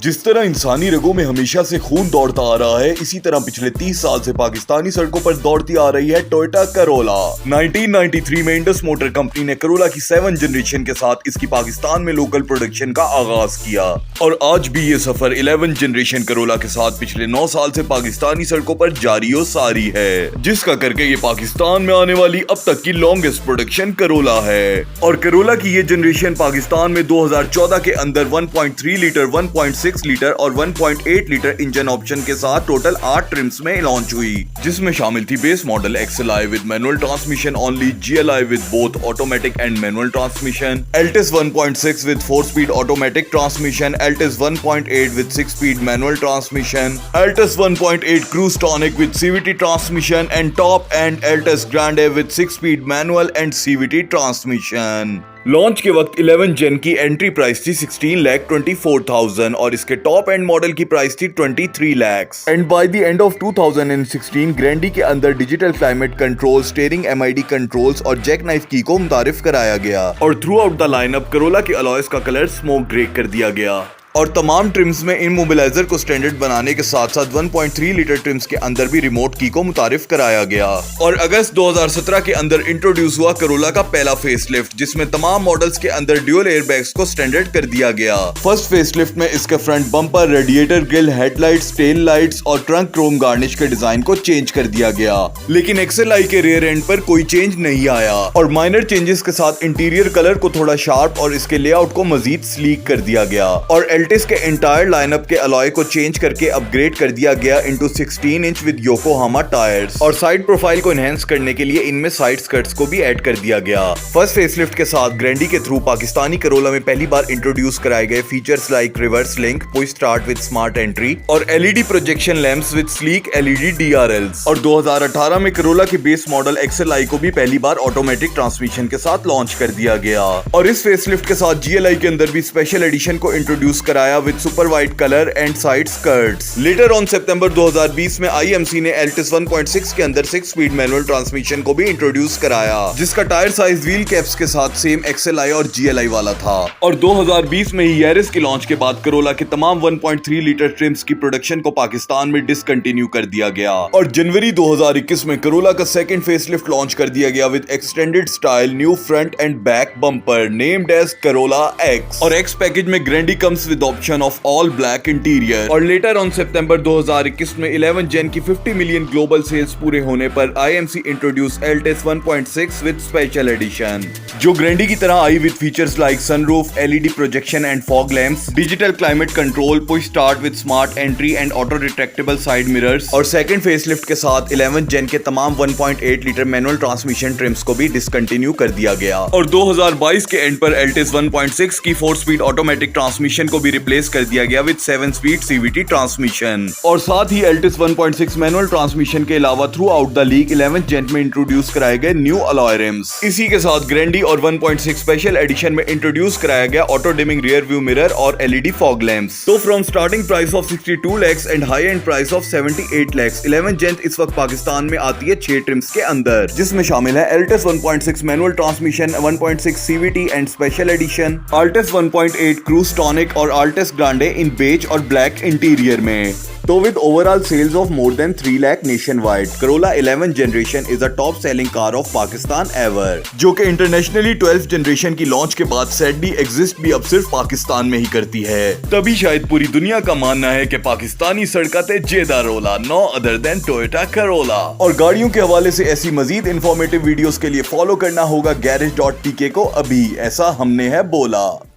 जिस तरह इंसानी रगों में हमेशा से खून दौड़ता आ रहा है, इसी तरह पिछले 30 साल से पाकिस्तानी सड़कों पर दौड़ती आ रही है टोयोटा करोला। 1993 में इंडस मोटर कंपनी ने करोला की 7 जनरेशन के साथ इसकी पाकिस्तान में लोकल प्रोडक्शन का आगाज किया और आज भी ये सफर 11 जनरेशन करोला के साथ पिछले 9 साल से पाकिस्तानी सड़कों पर जारी और सारी है, जिसका करके ये पाकिस्तान में आने वाली अब तक की लॉन्गेस्ट प्रोडक्शन करोला है। और करोला की ये जनरेशन पाकिस्तान में 2014 के अंदर 1.3 लीटर, 1.6 लीटर और 1.8 लीटर इंजन ऑप्शन के साथ टोटल 8 ट्रिम्स में लॉन्च हुई, जिसमें शामिल थी base model XLI with manual transmission only, GLI with both automatic and manual transmission, Altis 1.6 with 4-speed automatic transmission, Altis 1.8 with 6-speed manual transmission, Altis 1.8 Cruise Tonic with CVT transmission and top end Altis Grande with 6-speed manual and CVT transmission। Launch के वक्त 11 जेन की entry price थी 16,24,000 और इसके top and model की price थी 23 lakh. And by the end of 2016 ग्रैंडी के अंदर digital climate control, steering MID controls और जैक नाइफ की को मुतारिफ कराया गया और through out the lineup Corolla के अलॉयज का कलर स्मोक ग्रे कर दिया गया और तमाम ट्रिम्स में इमोबिलाइजर को स्टैंडर्ड बनाने के साथ साथ 1.3 लीटर ट्रिम्स के अंदर भी रिमोट की को मुतारिफ कराया गया। और अगस्त 2017 के अंदर इंट्रोड्यूस हुआ करोला का पहला फेसलिफ्ट, जिसमें तमाम मॉडल्स के अंदर ड्यूल एयरबैग्स को स्टैंडर्ड कर दिया गया। फर्स्ट फेसलिफ्ट में इसके front bumper, radiator grille, headlights, tail lights और ट्रंक क्रोम गार्निश के डिजाइन को चेंज कर दिया गया, लेकिन XLI के रेयर एंड पर कोई चेंज नहीं आया और माइनर चेंजेस के साथ इंटीरियर कलर को थोड़ा शार्प और इसके लेआउट को मजीद स्लीक कर दिया गया और Altis के एंटायर लाइनअप के अलॉय को चेंज करके अपग्रेड कर दिया गया into 16 inch with Yokohama tyres और साइड प्रोफाइल को एनहांस करने के लिए इनमें साइड स्कर्ट्स को भी ऐड कर दिया गया। फर्स्ट फेसलिफ्ट के साथ ग्रैंडी के थ्रू पाकिस्तानी करोला में पहली बार इंट्रोड्यूस कराए गए features like reverse link, push start with smart entry और LED projection lamps with sleek LED DRLs। और 2018 में करोला के बेस मॉडल XLI को भी पहली बार ऑटोमेटिक ट्रांसमिशन के साथ लॉन्च कर दिया गया और इस फेसलिफ्ट के साथ GLI के अंदर भी स्पेशल एडिशन को इंट्रोड्यूस कराया with super white color and side skirts। Later on सितंबर 2020 में IMC ने Altis 1.6 के अंदर 6-speed मैनुअल ट्रांसमिशन को भी इंट्रोड्यूस कराया, जिसका टायर साइज व्हील कैप्स के साथ सेम XLI और GLI वाला था। और 2020 में ही यारिस के लॉन्च के बाद करोला के तमाम 1.3 लीटर ट्रिम्स की प्रोडक्शन को पाकिस्तान में डिसकंटिन्यू कर दिया गया और जनवरी 2021 में करोला का सेकंड फेसलिफ्ट लॉन्च कर दिया गया with extended style new front and back bumper named as Corolla X और X पैकेज में Grande comes with option of all black interior. और लेटर ऑन सितंबर 2021 में 11 जेन की 50 मिलियन ग्लोबल सेल्स पूरे होने पर IMC introduce Altis 1.6 with special edition, जो ग्रैंडी की तरह आई विद features like sunroof, LED projection and fog lamps, digital climate control, push start with smart entry and auto retractable side mirrors. और second facelift के साथ 11 जेन के तमाम 1.8 लीटर मैनुअल ट्रांसमिशन ट्रिम्स को भी डिसकंटिन्यू कर दिया गया और 2022 के एंड पर Altis 1.6 की 4-स्पीड ऑटोमेटिक ट्रांसमिशन को भी रिप्लेस कर दिया गया विद 7-स्पीड CVT ट्रांसमिशन और साथ ही Altis 1.6 मैनुअल ट्रांसमिशन के अलावा थ्रू आउट द लीग 11 जेन में इंट्रोड्यूस कराए गए न्यू अलॉय रिम्स। इसी के साथ ग्रैंडी और 1.6 स्पेशल एडिशन में इंट्रोड्यूस कराया गया auto dimming rear view mirror और LED फॉग लैंप्स। तो from starting price of 62 lakhs and high and price of 78 lakhs 11 जेन इस वक्त पाकिस्तान में आती है 6 ट्रिम्स के अंदर, जिसमें शामिल है Altis 1.6 manual transmission, 1.6 CVT and special edition, Altis 1.8 Cruisetronic और Altis Grande इन बेज और ब्लैक इंटीरियर में। तो with overall sales of more than 3 lakh nation wide, Corolla 11 generation is a top selling car of Pakistan ever, जो कि internationally 12 generation की launch के बाद sadly exist भी अब सिर्फ पाकिस्तान में ही करती है। तभी शायद पूरी दुनिया का मानना है कि पाकिस्तानी सड़कते जेदा रोला, no other than Toyota Corolla. और गाड़ियों के हवाले से ऐसी मजीद इंफॉर्मेटिव वीडियोस के लिए फॉलो करना होगा garage.tk को अभी, ऐसा हमने है बोला।